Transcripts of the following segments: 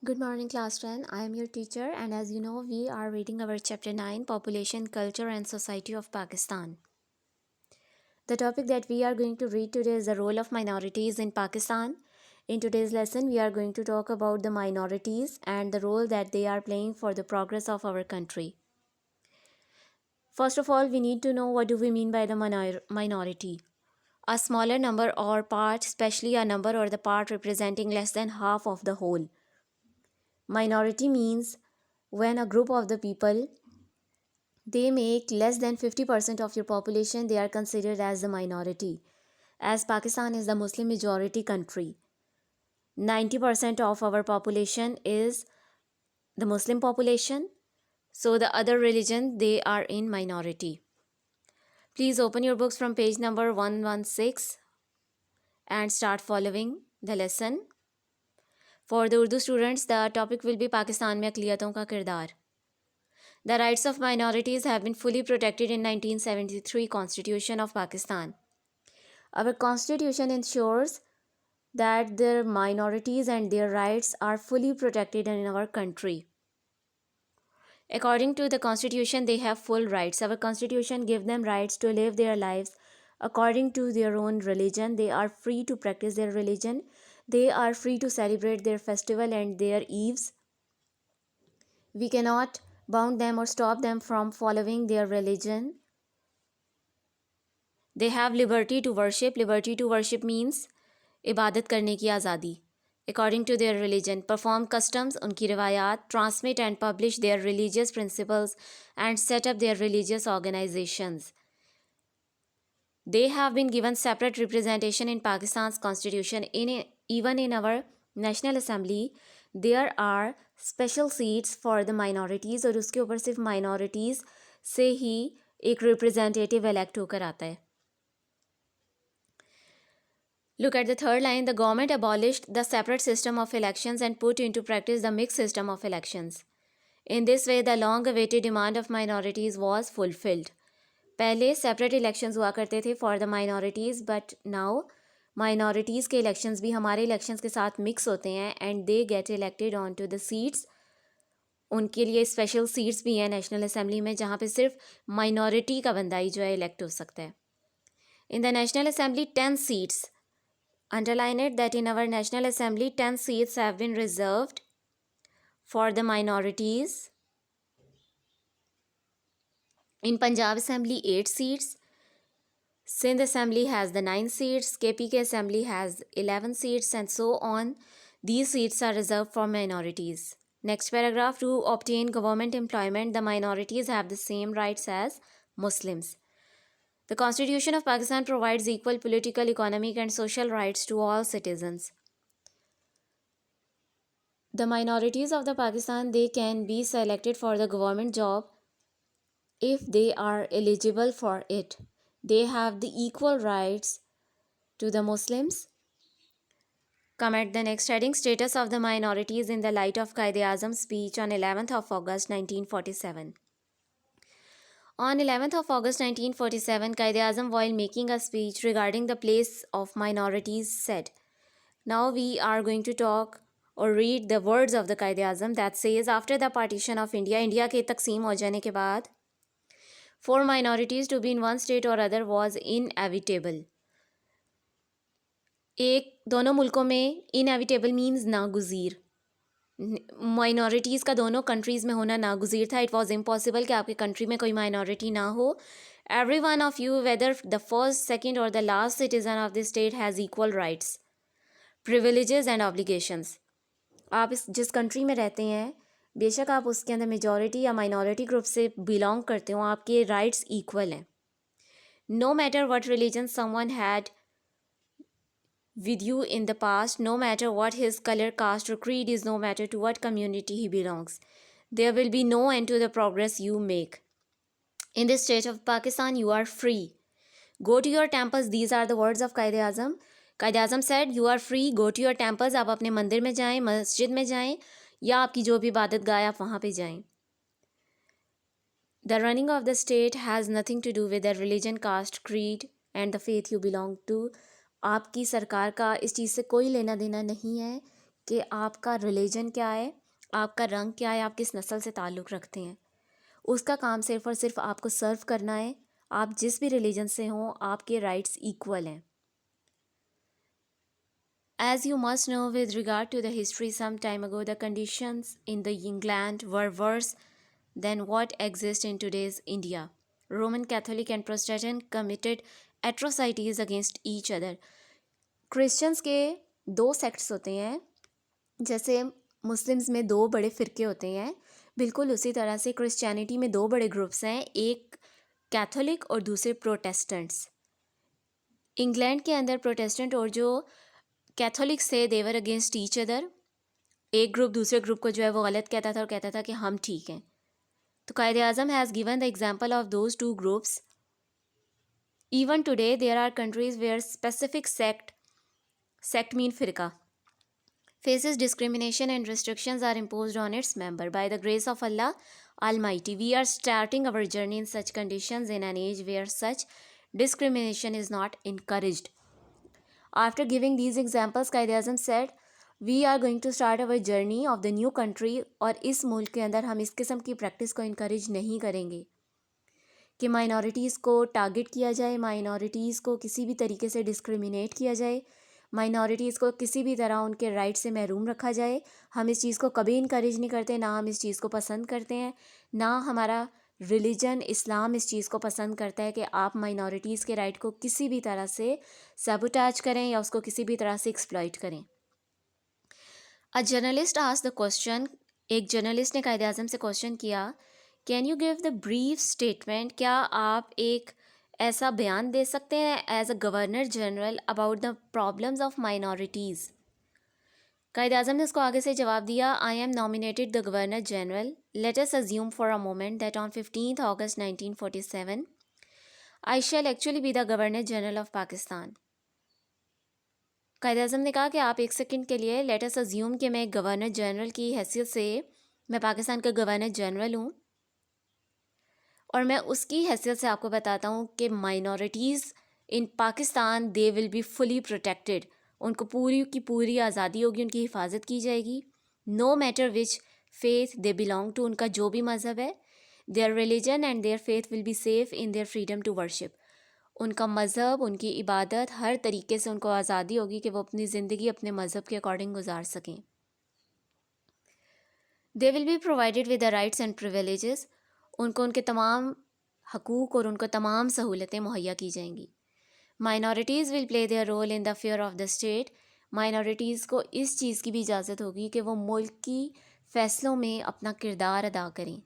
Good morning, class 10. I am your teacher, and as you know, we are reading our chapter 9 Population, Culture, and Society of Pakistan. The topic that we are going to read today is the role of minorities in Pakistan. In today's lesson, we are going to talk about the minorities and the role that they are playing for the progress of our country. First of all, we need to know what do we mean by the minority. A smaller number or part, especially a number or the part representing less than half of the whole. Minority means when a group of the people they make less than 50% of your population, they are considered as the minority. As Pakistan is the Muslim majority country, 90% of our population is the Muslim population. So the other religion, they are in minority. Please open your books from page number 116 and start following the lesson. For the Urdu students, the topic will be Pakistan में अक़लियतों का किरदार. The rights of minorities have been fully protected in 1973 Constitution of Pakistan. Our constitution ensures that their minorities and their rights are fully protected in our country. According to the constitution, they have full rights. Our constitution gives them rights to live their lives according to their own religion. They are free to practice their religion. They are free to celebrate their festival and their eves. We cannot bound them or stop them from following their religion. They have liberty to worship. Liberty to worship means इबादत करने की आज़ादी. According to their religion, perform customs, उनकी रिवायात, transmit and publish their religious principles and set up their religious organizations. They have been given separate representation in Pakistan's constitution. Even in our National Assembly, there are special seats for the minorities और उसके ऊपर सिर्फ minorities से ही एक representative elect होकर आता है. Look at the third line. The government abolished the separate system of elections and put into practice the mixed system of elections. In this way, the long-awaited demand of minorities was fulfilled. पहले separate elections हुआ करते थे for the minorities, but now minorities के elections भी हमारे elections के साथ mix होते हैं and they get elected onto the seats. उनके लिए special seats भी हैं National Assembly में जहाँ पे सिर्फ minority का बंदा ही जो है elect हो सकता है. In the National Assembly, 10 seats. Underline it that in our National Assembly, 10 seats have been reserved for the minorities. In Punjab Assembly, 8 seats. Sindh Assembly has the 9 seats. KPK Assembly has 11 seats and so on. These seats are reserved for minorities. Next paragraph, to obtain government employment, the minorities have the same rights as Muslims. The Constitution of Pakistan provides equal political, economic and social rights to all citizens. The minorities of the Pakistan, they can be selected for the government job if they are eligible for it. They have the equal rights to the Muslims. Come at the next heading, status of the minorities in the light of Quaid-e-Azam's speech on 11th of August 1947. On 11th of August 1947, Quaid-e-Azam, while making a speech regarding the place of minorities, said, now we are going to talk or read the words of the Quaid-e-Azam that says, after the partition of India, India के तकसीम हो जाने के बाद, for minorities to be in one state or other was inevitable. एक दोनों मुल्कों में inevitable means नागुज़ीर. माइनॉरिटीज़ का दोनों कंट्रीज़ में होना नागुज़ीर था. इट वॉज इम्पॉसिबल कि आपके कंट्री में कोई माइनॉरिटी ना हो. Every one of you whether the first second और the last citizen of the state has equal rights, privileges and obligations. आप जिस कंट्री में रहते हैं, बेशक आप उसके अंदर मेजॉरिटी या माइनॉरिटी ग्रुप से बिलोंग करते हो, आपके राइट्स इक्वल हैं. No matter what religion someone had with you in the past, no matter what his color, caste or creed is, no matter to what community he belongs, there will be no end to the progress you make. In this state of Pakistan, you are free. Go to your temples. These are the words of Quaid-e-Azam. Quaid-e-Azam said, you are free, go to your temples. आप अपने मंदिर में जाएं, मस्जिद में जाएं, या आपकी जो भी इबादत गाह आप वहाँ पे जाएं. The running of the state has nothing to do with the religion, caste, creed and the faith you belong to. आपकी सरकार का इस चीज़ से कोई लेना देना नहीं है कि आपका रिलीजन क्या है, आपका रंग क्या है, आप किस नस्ल से ताल्लुक़ रखते हैं। उसका काम सिर्फ़ और सिर्फ आपको सर्व करना है। आप जिस भी रिलीजन से हों, आपके राइट्स इक्वल हैं। As you must know, with regard to the history, some time ago, the conditions in the England were worse than what exists in today's India. Roman Catholic and Protestant committed atrocities against each other. Christians के दो sects होते हैं, जैसे Muslims में दो बड़े फ़िरके होते हैं, बिल्कुल उसी तरह से क्रिश्चियनिटी में दो बड़े ग्रुप्स हैं, एक कैथोलिक और दूसरे प्रोटेस्टेंट्स। इंग्लैंड के अंदर प्रोटेस्टेंट और जो कैथोलिक्स थे, देवर अगेंस्ट ईच अदर। एक ग्रुप दूसरे ग्रुप को जो है वो गलत कहता था और कहता था कि हम ठीक हैं। तो Quaid-e-Azam has given the example of those two groups. Even today there are countries where specific sect mean फ़िरका faces discrimination and restrictions are imposed on its member. By the grace of Allah Almighty, we are starting our journey in such conditions in an age where such discrimination is not encouraged. After giving these examples, Quaid-e-Azam said, we are going to start our journey of the new country, और इस मुल्क के अंदर हम इस किस्म की practice को इनकरेज नहीं करेंगे कि माइनॉरिटीज़ को टारगेट किया जाए, माइनॉरिटीज़ को किसी भी तरीके से डिस्क्रिमिनेट किया जाए, माइनॉरिटीज़ को किसी भी तरह उनके राइट से महरूम रखा जाए। हम इस चीज़ को कभी इनकरेज नहीं करते, ना हम इस चीज़ को पसंद करते हैं, ना हमारा रिलीजन इस्लाम इस चीज़ को पसंद करता है कि आप माइनॉरिटीज़ के राइट को किसी भी तरह से सबुटाज करें या उसको किसी भी तरह से एक्सप्लॉइट करें। A journalist asked the question, एक जर्नलिस्ट ने कायदे आज़म से क्वेश्चन किया, can you give the brief statement, क्या आप एक ऐसा बयान दे सकते हैं as a governor general about the problems of minorities. Quaid-e Azam ने उसको आगे से जवाब दिया, I am nominated the governor general, let us assume for a moment that on 15 August 1947 I shall actually be the governor general of Pakistan. कायदे आज़म ने कहा कि आप एक सेकंड के लिए लेट अस अज्यूम कि मैं गवर्नर जनरल की हैसियत से, मैं पाकिस्तान का गवर्नर जनरल हूँ और मैं उसकी हैसियत से आपको बताता हूँ कि minorities in Pakistan they will be fully protected. उनको पूरी की पूरी आज़ादी होगी, उनकी हिफाजत की जाएगी। No matter which faith they belong to, उनका जो भी मज़हब है, their religion and their faith will be safe in their freedom to worship. उनका मज़हब, उनकी इबादत, हर तरीके से उनको आज़ादी होगी कि वो अपनी ज़िंदगी अपने मज़हब के अकॉर्डिंग गुजार सकें। They will be provided with the rights and privileges, उनको उनके तमाम हकूक़ और उनको तमाम सहूलतें मुहैया की जाएंगी। Minorities will play their role in the fair of the state, minorities को इस चीज़ की भी इजाज़त होगी कि वो मुल्क की फ़ैसलों में अपना किरदार अदा करें।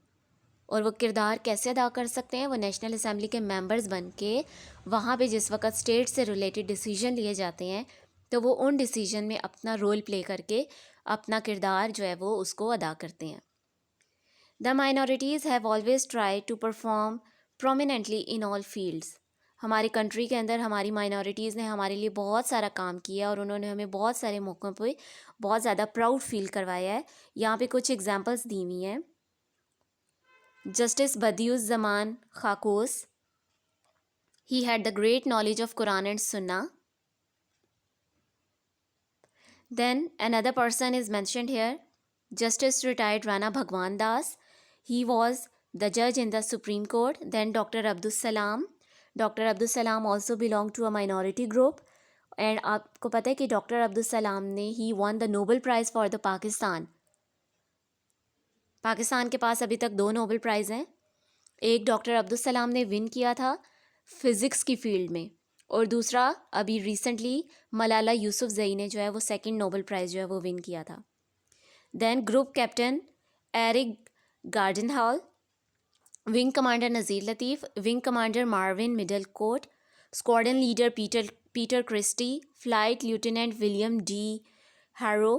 और वो किरदार कैसे अदा कर सकते हैं? वो नेशनल असम्बली के मेंबर्स बन के वहाँ पे जिस वक्त स्टेट से रिलेटेड डिसीजन लिए जाते हैं, तो वो उन डिसीजन में अपना रोल प्ले करके अपना किरदार जो है वो उसको अदा करते हैं। The minorities have always try to perform prominently in all fields. हमारी कंट्री के अंदर हमारी माइनॉरिटीज़ ने हमारे लिए बहुत सारा काम किया और उन्होंने हमें बहुत सारे मौक़ों पे बहुत ज़्यादा प्राउड फील करवाया है। यहाँ पे कुछ एग्जांपल्स दी हुई हैं। Justice Badiüzzaman Khakoos, he had the great knowledge of Quran and Sunnah. Then another person is mentioned here, Justice retired Rana Bhagwan Das. He was the judge in the Supreme Court. Then Dr. Abdus Salam. Dr. Abdus Salam also belonged to a minority group. And आपको पता है कि doctor Abdul Salam ने ही won the Nobel prize for the Pakistan. Pakistan के पास अभी तक 2 नोबल प्राइज़ हैं। एक डॉक्टर अब्दुल सलाम ने विन किया था फ़िज़िक्स की फ़ील्ड में, और दूसरा अभी रिसेंटली मलाला यूसुफ़ज़ई ने जो है वो सेकंड नोबल प्राइज़ जो है वो विन किया था। Then group captain Eric Gardenhall, wing commander Nazir Latif, wing commander Marvin Middlecoat, squadron leader Peter Christie, flight lieutenant William D Harrow.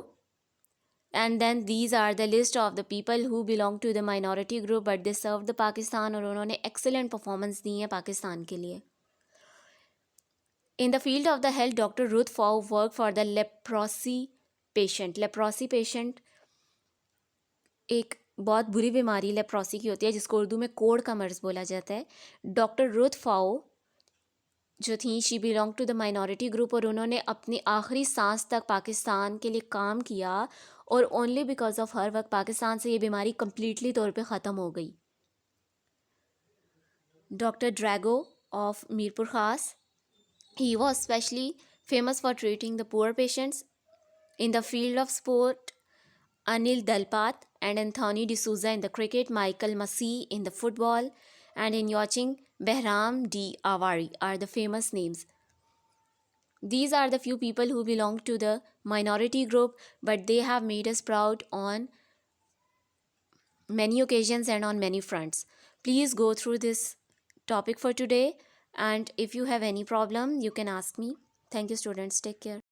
And then these are the list of the people who belong to the minority group but they served the Pakistan, और उन्होंने excellent performance दी है पाकिस्तान के लिए। In the field of the health, Dr. Ruth Faw worked for the leprosy patient. Leprosy patient एक बहुत बुरी बीमारी leprosy की होती है जिसको उर्दू में कोढ़ का मर्ज़ बोला जाता है। डॉक्टर रुथ फाओ जो थी, she belong to the minority group, और उन्होंने अपनी आखिरी सांस तक पाकिस्तान के लिए काम किया, और ओनली बिकॉज ऑफ हर वक्त पाकिस्तान से ये बीमारी कम्प्लीटली तौर पे ख़त्म हो गई। डॉक्टर ड्रैगो ऑफ मीरपुर खास, he was especially famous for treating the poor patients. In the field of sport, Anil Dalpat and Anthony D'Souza in the cricket, Michael Massey in the football, and in yachting, Behram D. Avari are the famous names. These are the few people who belong to the minority group, but they have made us proud on many occasions and on many fronts. Please go through this topic for today, and if you have any problem, you can ask me. Thank you, students. Take care.